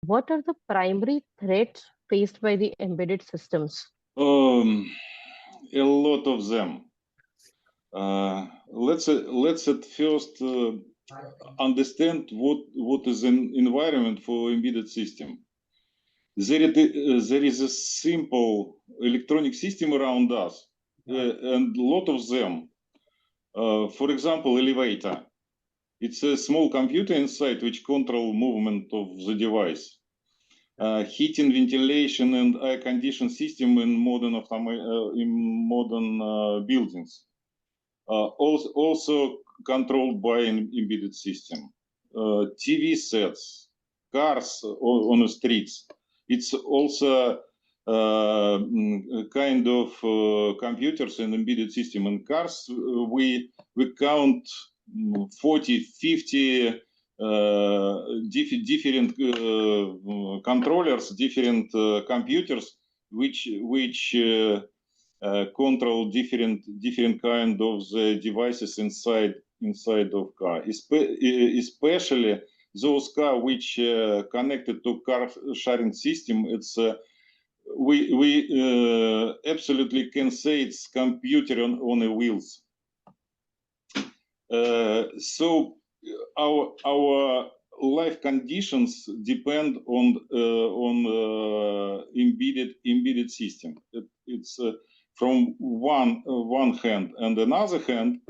what are the primary threats faced by the embedded systems? A lot of them. Let's at first understand what is an environment for embedded system. There is a simple electronic system around us, and a lot of them. For example, elevator. It's a small computer inside which control movement of the device. Heating, ventilation, and air condition system in modern buildings. Also controlled by an embedded system. TV sets, cars on the streets. It's also kind of computers and embedded system. In cars, we count 40, 50 different controllers, different computers, which control different kind of the devices inside of car, especially those car which connected to car sharing system. It's we absolutely can say it's computer on a wheels. So our life conditions depend on embedded system. It's from one hand, and another hand,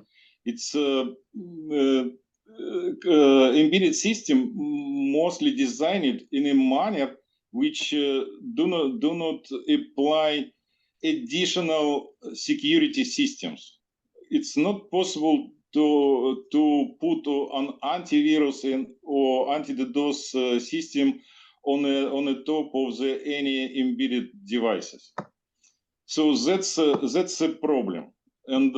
it's embedded system mostly designed in a manner which do not apply additional security systems. It's not possible to put an antivirus or anti-DDoS system on the top of any embedded devices. So that's a problem, and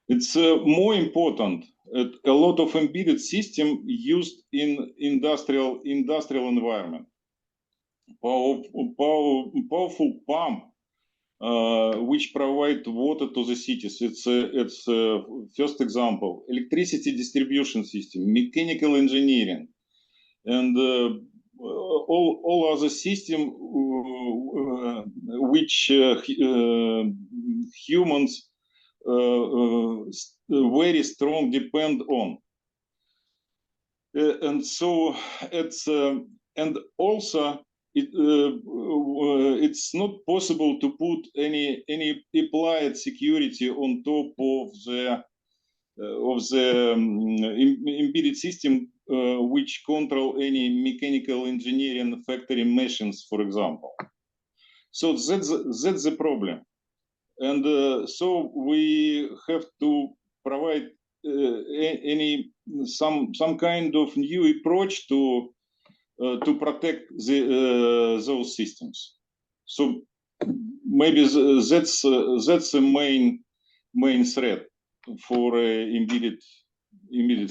it's more important. A lot of embedded system used in industrial environment. Powerful pump which provide water to the cities. It's first example. Electricity distribution system, mechanical engineering, and all other system which humans very strong depend on. And so it's and also it's not possible to put any applied security on top of the embedded system which control any mechanical engineering factory machines, for example. So that's the problem, and so we have to provide some kind of new approach to protect those systems. So maybe that's the main threat for embedded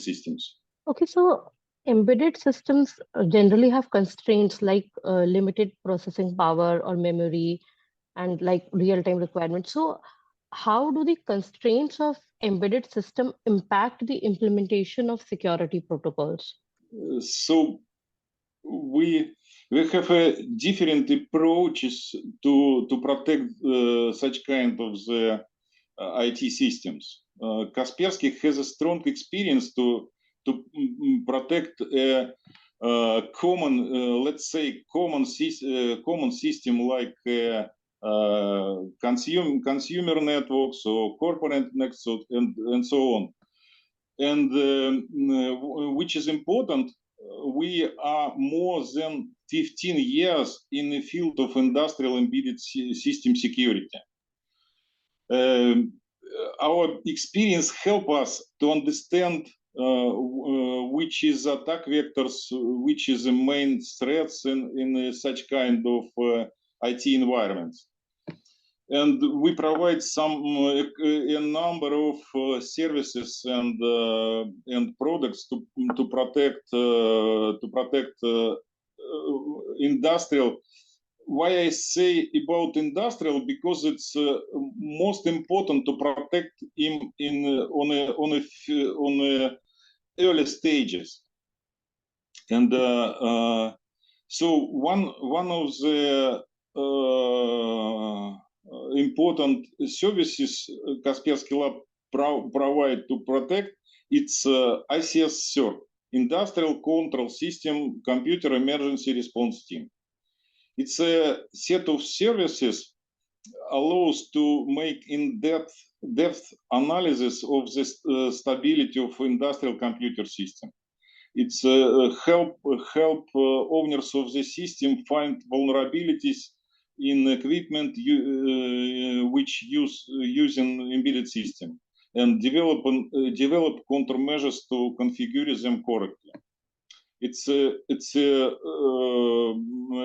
systems. Okay, so embedded systems generally have constraints like limited processing power or memory and like real-time requirements. So how do the constraints of embedded system impact the implementation of security protocols? So we have different approaches to protect such kind of the IT systems. Kaspersky has a strong experience to protect a common, let's say, common system like consumer networks or corporate networks and so on. And which is important. We are more than 15 years in the field of industrial embedded system security. Our experience helps us to understand which is attack vectors, which is the main threats in such kind of IT environments. And we provide a number of services and products to protect industrial. Why I say about industrial? Because it's most important to protect him on early stages. And so one of the important services Kaspersky Lab provide to protect its ICS CERT, Industrial Control System Computer Emergency Response Team. It's a set of services allows to make in-depth analysis of the stability of industrial computer system. It's help owners of the system find vulnerabilities in equipment which using embedded system and develop countermeasures to configure them correctly. It's a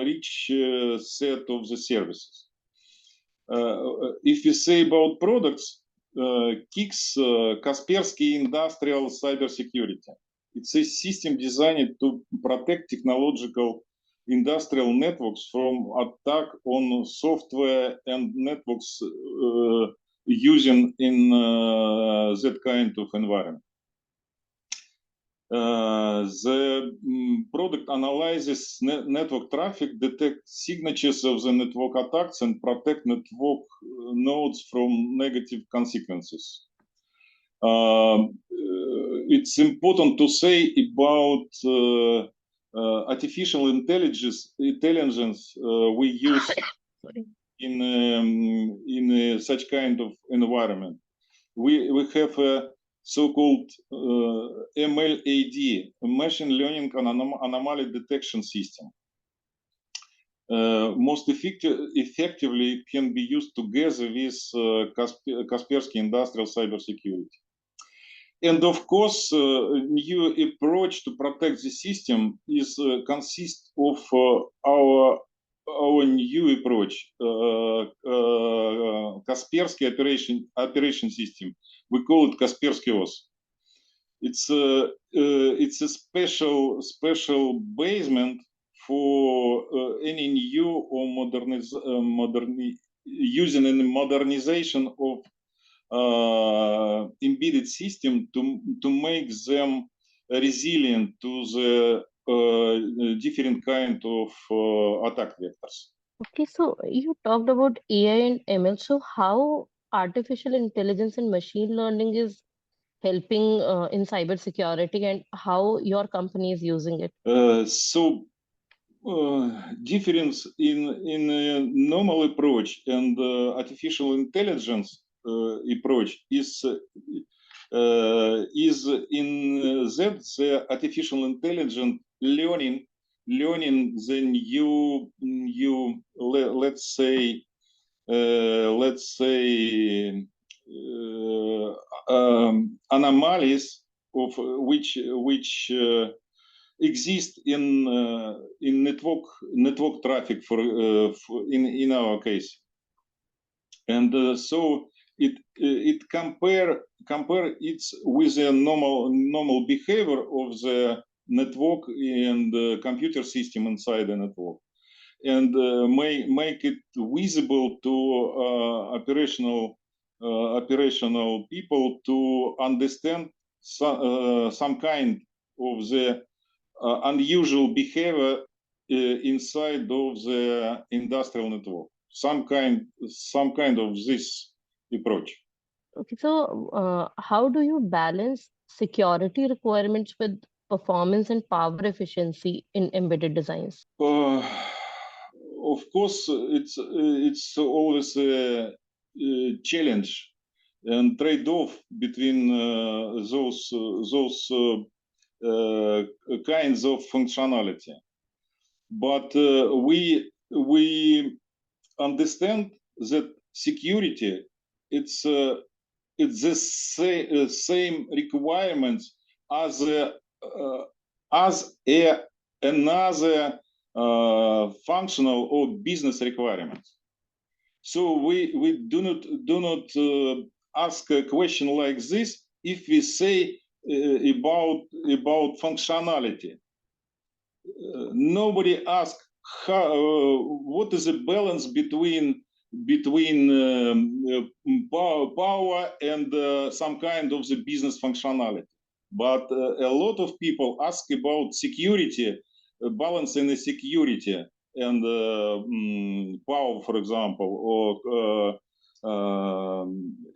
rich set of the services. If we say about products, KICS, Kaspersky Industrial Cybersecurity. It's a system designed to protect technological industrial networks from attack on software and networks using in that kind of environment. The product analyzes network traffic, detects signatures of the network attacks, and protect network nodes from negative consequences. It's important to say about artificial intelligence we use in such kind of environment. We have a so-called MLAD, Machine Learning Anomaly Detection System. Most effectively can be used together with Kaspersky Industrial Cybersecurity. And of course, new approach to protect the system is consists of our new approach, Kaspersky operation system. We call it Kaspersky OS. It's a special basement for any new or using a modernization of embedded system to make them resilient to the different kind of attack vectors. Okay, so you talked about AI and ML. So how artificial intelligence and machine learning is helping in cybersecurity, and how your company is using it? Difference in a normal approach and artificial intelligence approach is in that the artificial intelligence learning the new let's say anomalies of which exist in network traffic in our case, and so it compare it with a normal behavior of the network and the computer system inside the network, and make it visible to operational people to understand some kind of the unusual behavior inside of the industrial network. Some kind of this approach. Okay, so how do you balance security requirements with performance and power efficiency in embedded designs? Of course, it's always a challenge and trade-off between those kinds of functionality. But we understand that security it's the same requirements as another functional or business requirements. So we do not ask a question like this if we say about functionality. Nobody asks what is the balance between power and some kind of the business functionality. but a lot of people ask about security, balancing the security and power, for example, or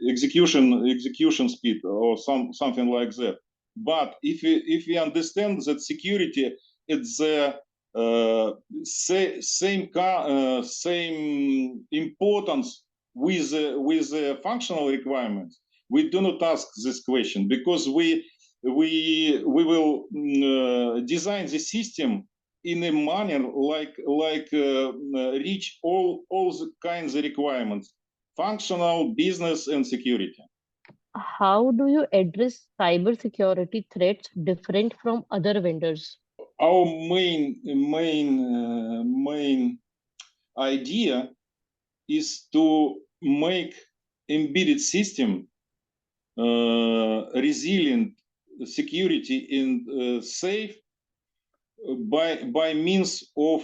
execution speed or something like that. But if we understand that security is the same importance with the functional requirements, we do not ask this question, because we will design the system in a manner like reach all the kinds of requirements: functional, business, and security. How do you address cybersecurity threats different from other vendors? Our main idea is to make embedded system resilient, security, and safe by means of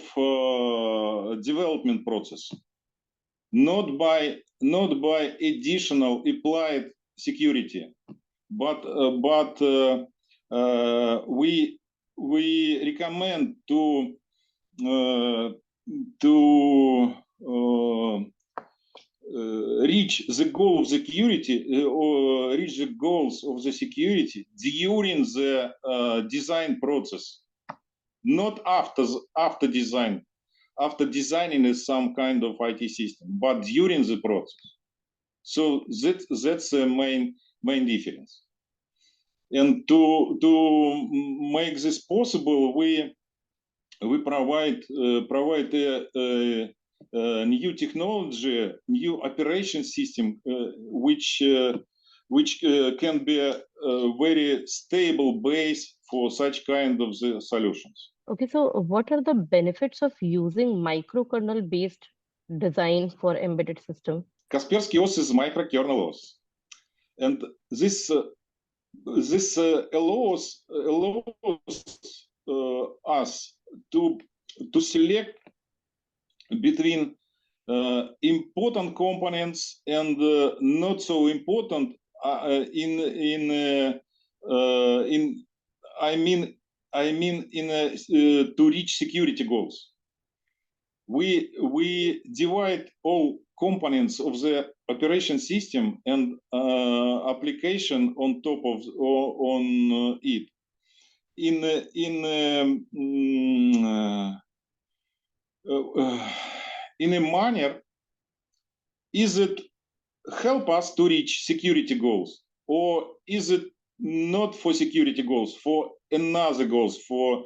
development process, not by additional applied security, but we recommend to reach the goal of security or reach the goals of the security during the design process, not after design. After designing some kind of IT system, but during the process. So that's the main difference. And to make this possible, we provide a new technology, new operation system, which can be a very stable base for such kind of the solutions. Okay, so what are the benefits of using microkernel based design for embedded system? Kaspersky OS is microkernel OS, and this allows us to select between important components and not so important to reach security goals. We divide all components of the operation system and application on top of it in a manner. Is it help us to reach security goals, or is it not for security goals, for another goals, for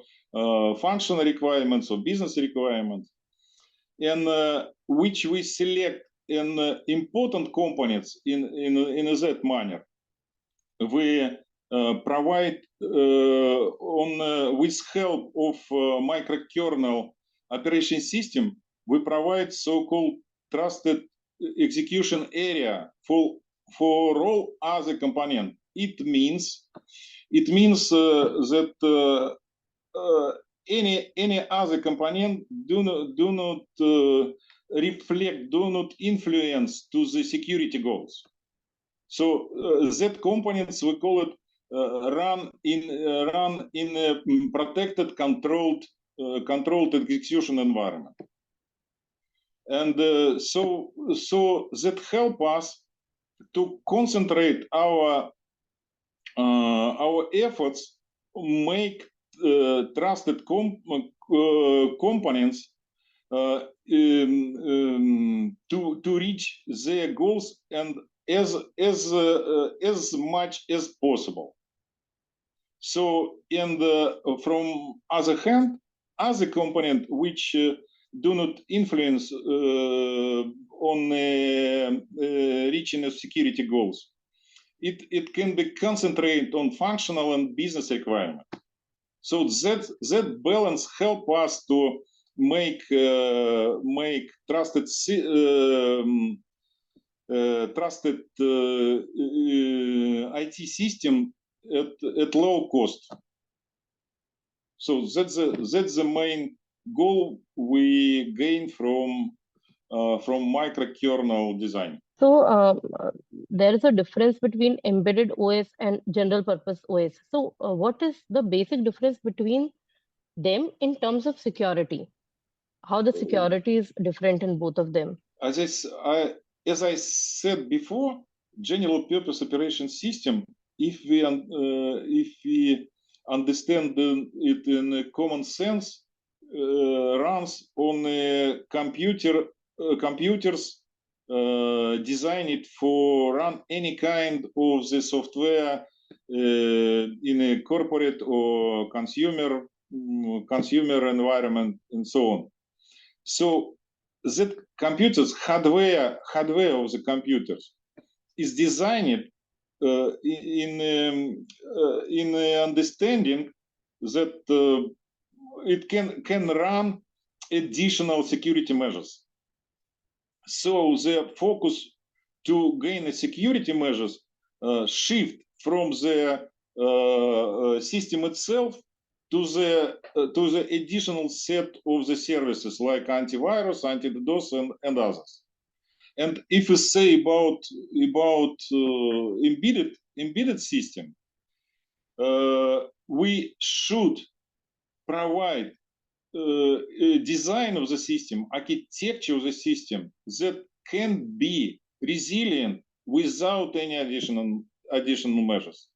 functional requirements or business requirements, and which we select in important components in that manner. We provide with help of microkernel operation system, we provide so-called trusted execution area for all other components. It means that any other component do not reflect, do not influence to the security goals. So that components, we call it run in a protected, controlled execution environment. And so that help us to concentrate our efforts, make trusted components to reach their goals and as much as possible. So, and from other hand, other component which do not influence on reaching the security goals, it can be concentrated on functional and business requirement. So that balance help us to make trusted IT system at low cost. So that's the main goal we gain from microkernel design. So there is a difference between embedded OS and general purpose OS. So what is the basic difference between them in terms of security? How the security is different in both of them? As I said before, general purpose operation system, if we understand it in a common sense, runs on a computers designed for run any kind of the software in a corporate or consumer environment and so on. So that computers hardware of the computers is designed in understanding that it can run additional security measures. So the focus to gain the security measures shift from the system itself to the additional set of the services like antivirus, anti-DDoS, and others. And if we say about embedded system, we should provide a design of the system, architecture of the system that can be resilient without any additional measures.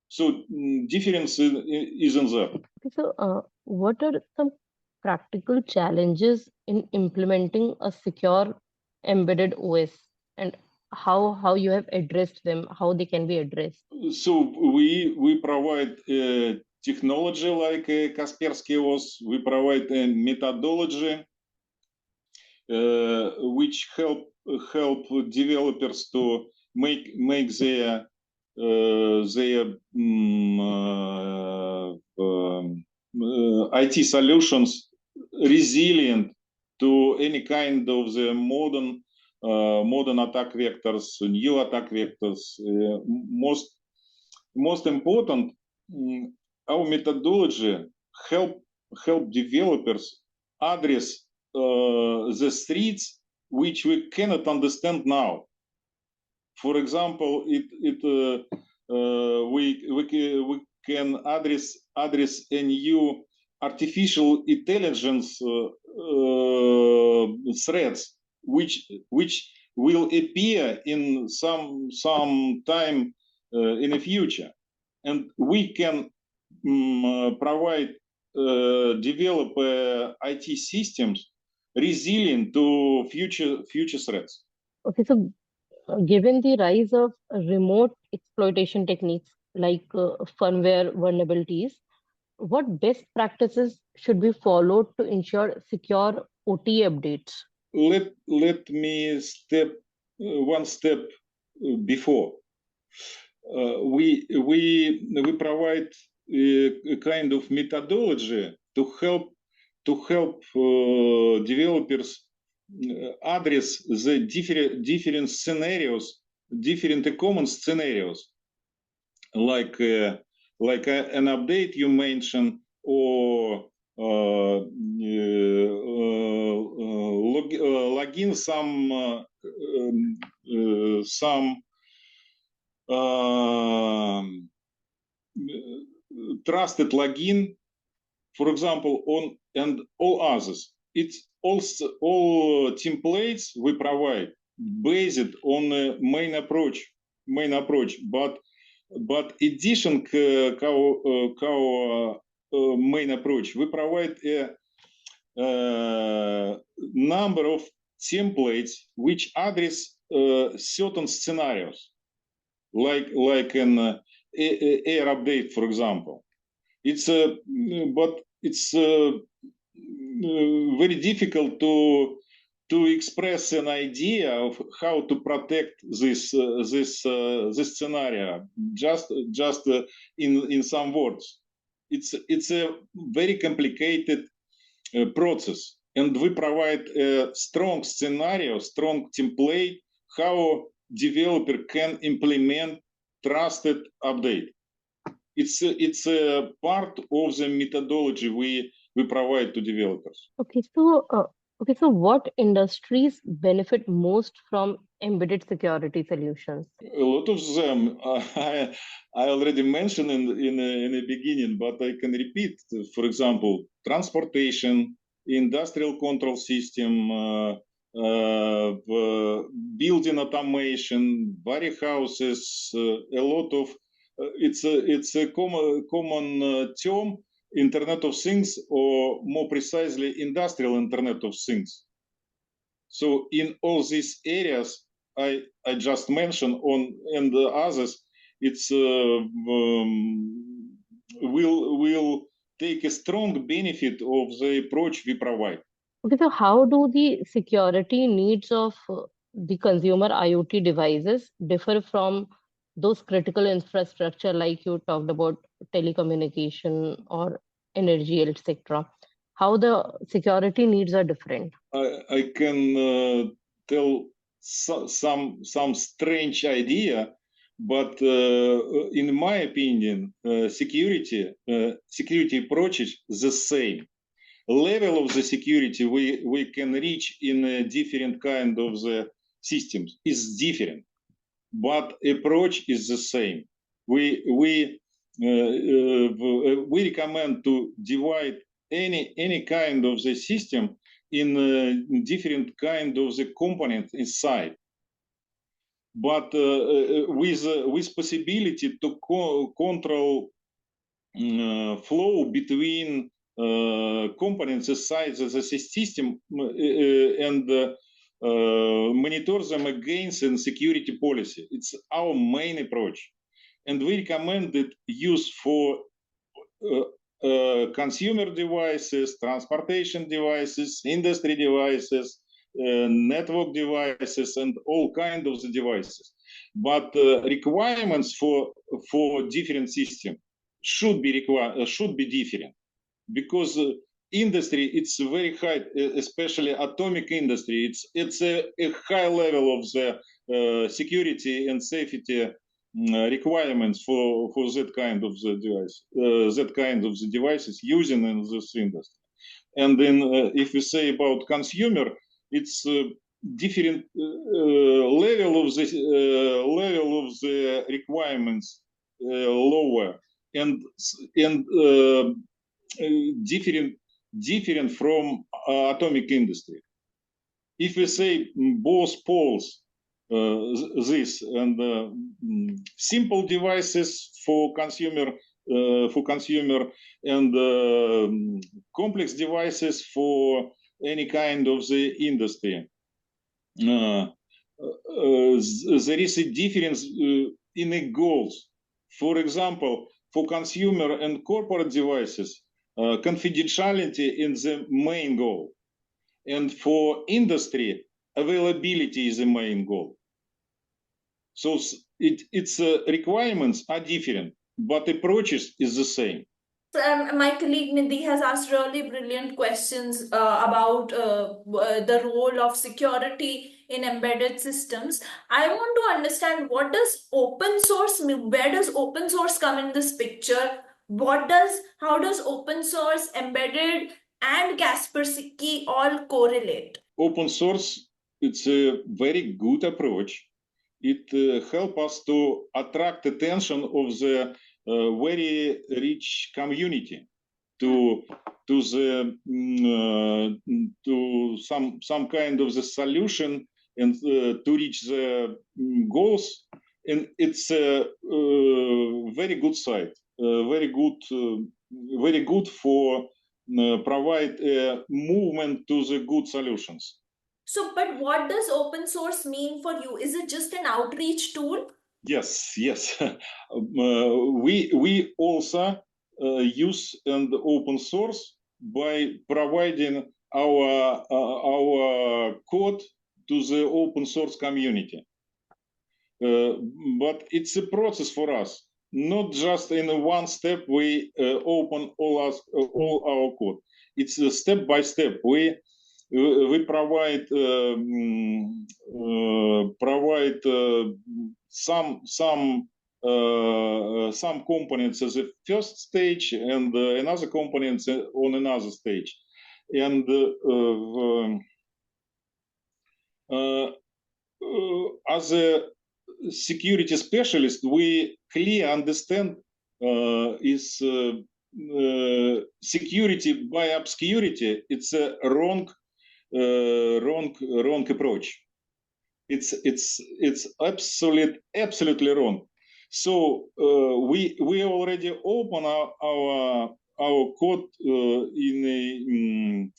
So difference is in that. Okay, so what are some practical challenges in implementing a secure embedded OS, and how you have addressed them, how they can be addressed? So we provide technology like Kaspersky OS. We provide a methodology which help developers to make their IT solutions resilient to any kind of the modern attack vectors, new attack vectors. Most important, our methodology help developers address the threats which we cannot understand now. For example, we can address a new artificial intelligence threats which will appear in some time in the future, and we can provide develop IT systems resilient to future threats. Okay, so given the rise of remote exploitation techniques like firmware vulnerabilities, what best practices should be followed to ensure secure OT updates? Let me step one step before. We provide a kind of methodology to help developers address the different scenarios, different common scenarios, like an update you mentioned, or login some trusted login, for example, on and all others. It's also all templates we provide based on the main approach, but addition to our main approach, we provide a number of templates which address certain scenarios, like an air update, for example. It's but it's very difficult to express an idea of how to protect this scenario just in some words. It's a very complicated process, and we provide a strong scenario, strong template how developer can implement trusted update. It's a part of the methodology we provide to developers. Okay, so what industries benefit most from embedded security solutions? A lot of them I already mentioned in the beginning, but I can repeat. For example, transportation, industrial control system, building automation, warehouses, a lot of it's a common term, Internet of Things, or more precisely, industrial Internet of Things. So in all these areas I just mentioned and the others, it's will take a strong benefit of the approach we provide. Okay, so how do the security needs of the consumer IoT devices differ from those critical infrastructure like you talked about telecommunication or energy, etc.? How the security needs are different? I can tell some strange idea, but in my opinion, security approaches the same. Level of the security we can reach in a different kind of the systems is different, but approach is the same. We recommend to divide any kind of the system in different kind of the component inside, but with possibility to control flow between components inside the system and monitor them against a security policy. It's our main approach, and we recommend it use for consumer devices, transportation devices, industry devices, network devices, and all kinds of the devices. But requirements for different systems should be different, because industry, it's very high, especially atomic industry. It's a high level of the security and safety requirements for that kind of the device, that kind of the devices using in this industry. And then if we say about consumer, it's different level of the requirements lower and different from atomic industry. If we say both poles, this and simple devices for consumer and complex devices for any kind of the industry, there is a difference in the goals. For example, for consumer and corporate devices, confidentiality is the main goal, and for industry, availability is the main goal. So its requirements are different, but approaches is the same. My colleague Nidhi has asked really brilliant questions about the role of security in embedded systems. I want to understand, what does open source mean? Where does open source come in this picture? How does open source, embedded, and Kaspersky all correlate? Open source, it's a very good approach. It helps us to attract attention of the very rich community to some kind of the solution and to reach the goals. And it's a very good site, very good for provide a movement to the good solutions. So, but what does open source mean for you? Is it just an outreach tool? Yes. We also use and open source by providing our code to the open source community. But it's a process for us. Not just in one step we open all our code. It's a step by step. We provide some components as a first stage and another components on another stage, and as a security specialist, we clearly understand is security by obscurity. It's a wrong approach. It's absolutely wrong. So we already open our code in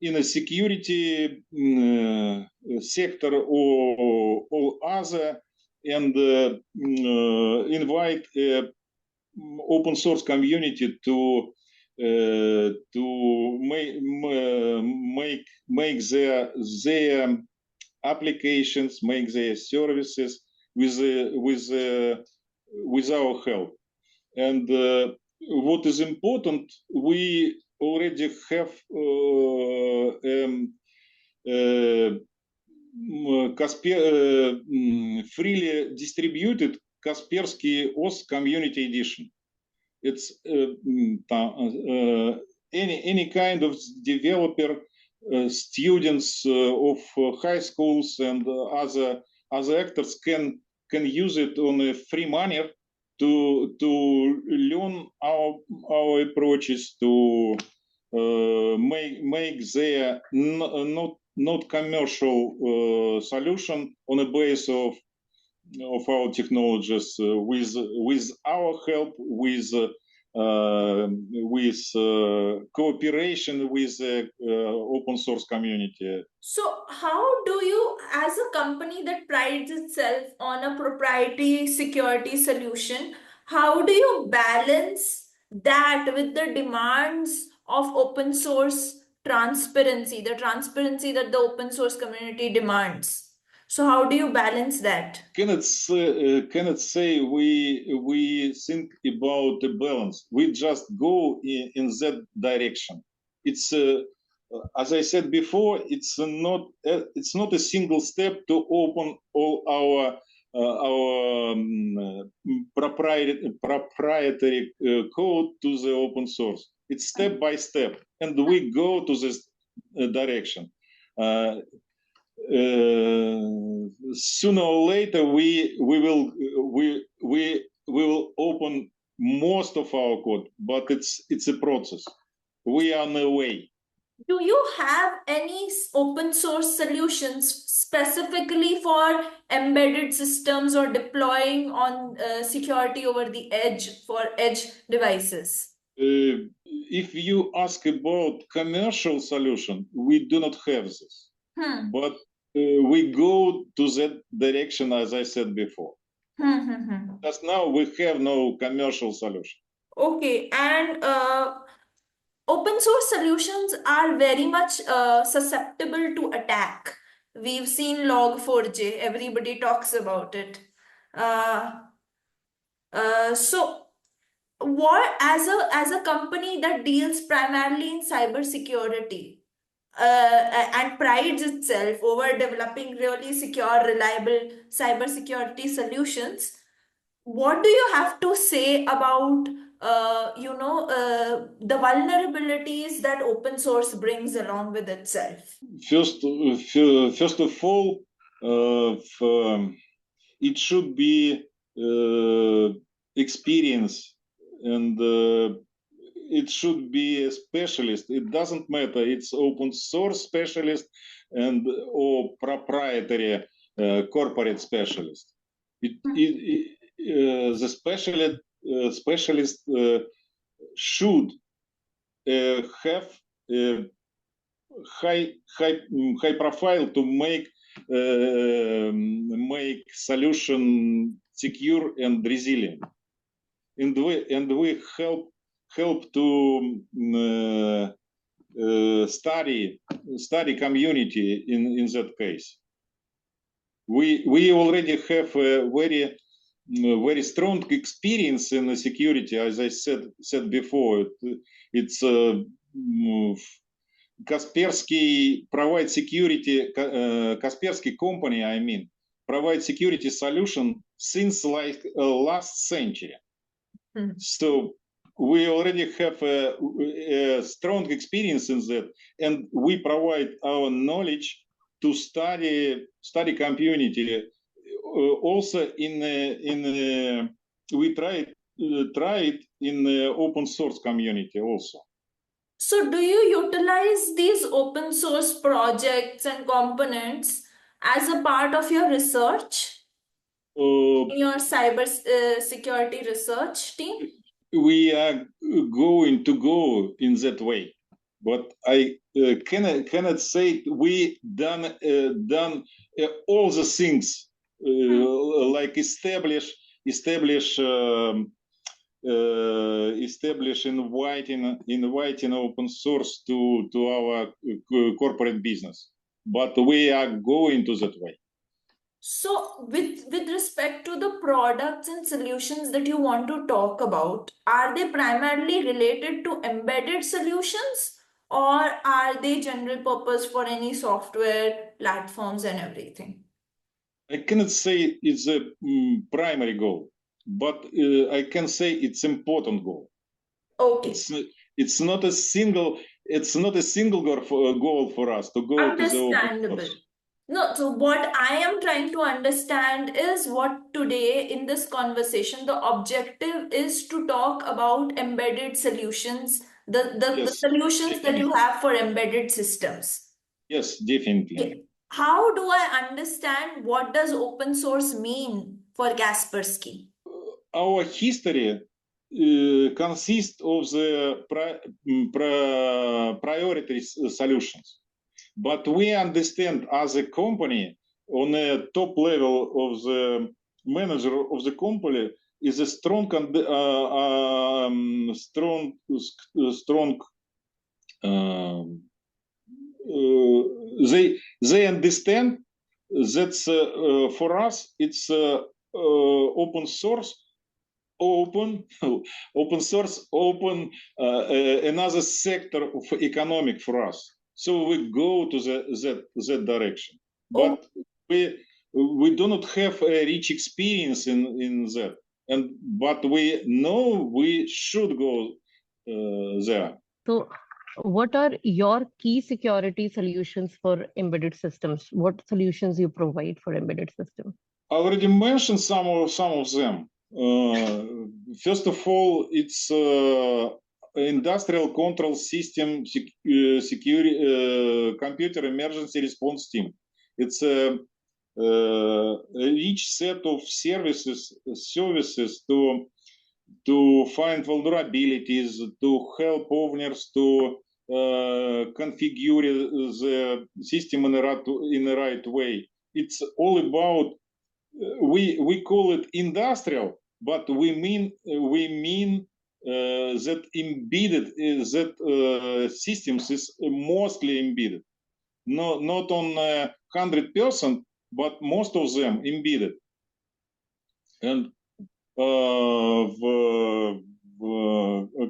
a security sector or other, and invite open source community to make their applications, make their services with our help. And what is important, we already have freely distributed Kaspersky OS Community Edition. It's any kind of developer, students of high schools and other actors can use it on a free manner to learn our approaches, to make their not commercial solution on the base of our technologies, with our help, with cooperation with the open source community. So how do you, as a company that prides itself on a proprietary security solution, how do you balance that with the demands of open source transparency, the transparency that the open source community demands? So how do you balance that? Cannot say we think about the balance. We just go in that direction. It's as I said before, it's not a single step to open all our proprietary code to the open source. It's step by step, and we go to this direction. Sooner or later, we will open most of our code, but it's a process. We are on the way. Do you have any open source solutions specifically for embedded systems or deploying on security over the edge for edge devices? If you ask about commercial solution, we do not have this. But we go to that direction, as I said before. Just now we have no commercial solution. Okay, and open source solutions are very much susceptible to attack. We've seen Log4j, everybody talks about it. So what, as a company that deals primarily in cybersecurity, and prides itself over developing really secure, reliable cybersecurity solutions, what do you have to say about the vulnerabilities that open source brings along with itself? First of all, it should be experience, and it should be a specialist. It doesn't matter. It's open source specialist and or proprietary corporate specialist. The specialist should have high profile to make solution secure and resilient, and we help to study community in that case. We already have a very strong experience in the security, as I said before. It's Kaspersky provides security. Kaspersky company, I mean, provides security solution since like last century. So we already have a strong experience in that, and we provide our knowledge to study community. Also we try it in open source community also. So do you utilize these open source projects and components as a part of your research in your cyber security research team? We are going to go in that way, but I cannot say we done all the things like establish inviting open source to our corporate business, but we are going to that way. So with respect to the products and solutions that you want to talk about, are they primarily related to embedded solutions, or are they general purpose for any software platforms and everything? I cannot say it's a primary goal, but I can say it's important goal. Okay. It's not a single goal for us to go to the open source. No, so what I am trying to understand is what today in this conversation, the objective is to talk about embedded solutions, the Yes, solutions that you definitely. have for embedded systems. Yes, definitely. Yeah. How do I understand what does open source mean for Kaspersky? Our history consists of the priority solutions, but we understand as a company on a top level of the manager of the company is a strong they understand that for us it's open source open another sector of economic for us, so we go to that direction, but we do not have a rich experience in that, but we know we should go there. So what are your key security solutions for embedded systems? What solutions you provide for embedded systems? I already mentioned some of them. First of all, it's industrial control system security computer emergency response team. It's a rich set of services to find vulnerabilities, to help owners to configure the system in the right way. It's all about we call it industrial, but we mean that embedded that systems is mostly embedded, not on 100%, but most of them embedded. And в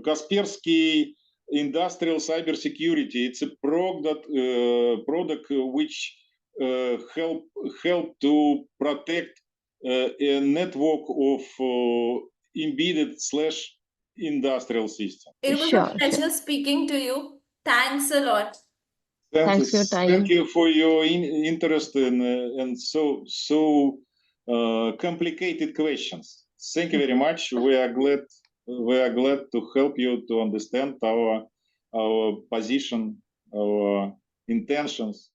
Kaspersky industrial cybersecurity, it's a product which help to protect a network of embedded / industrial system. It was a pleasure speaking to you. Thanks a lot. Thanks for your time. Thank you for your interest and so complicated questions. Thank you very much. We are glad to help you to understand our position, our intentions.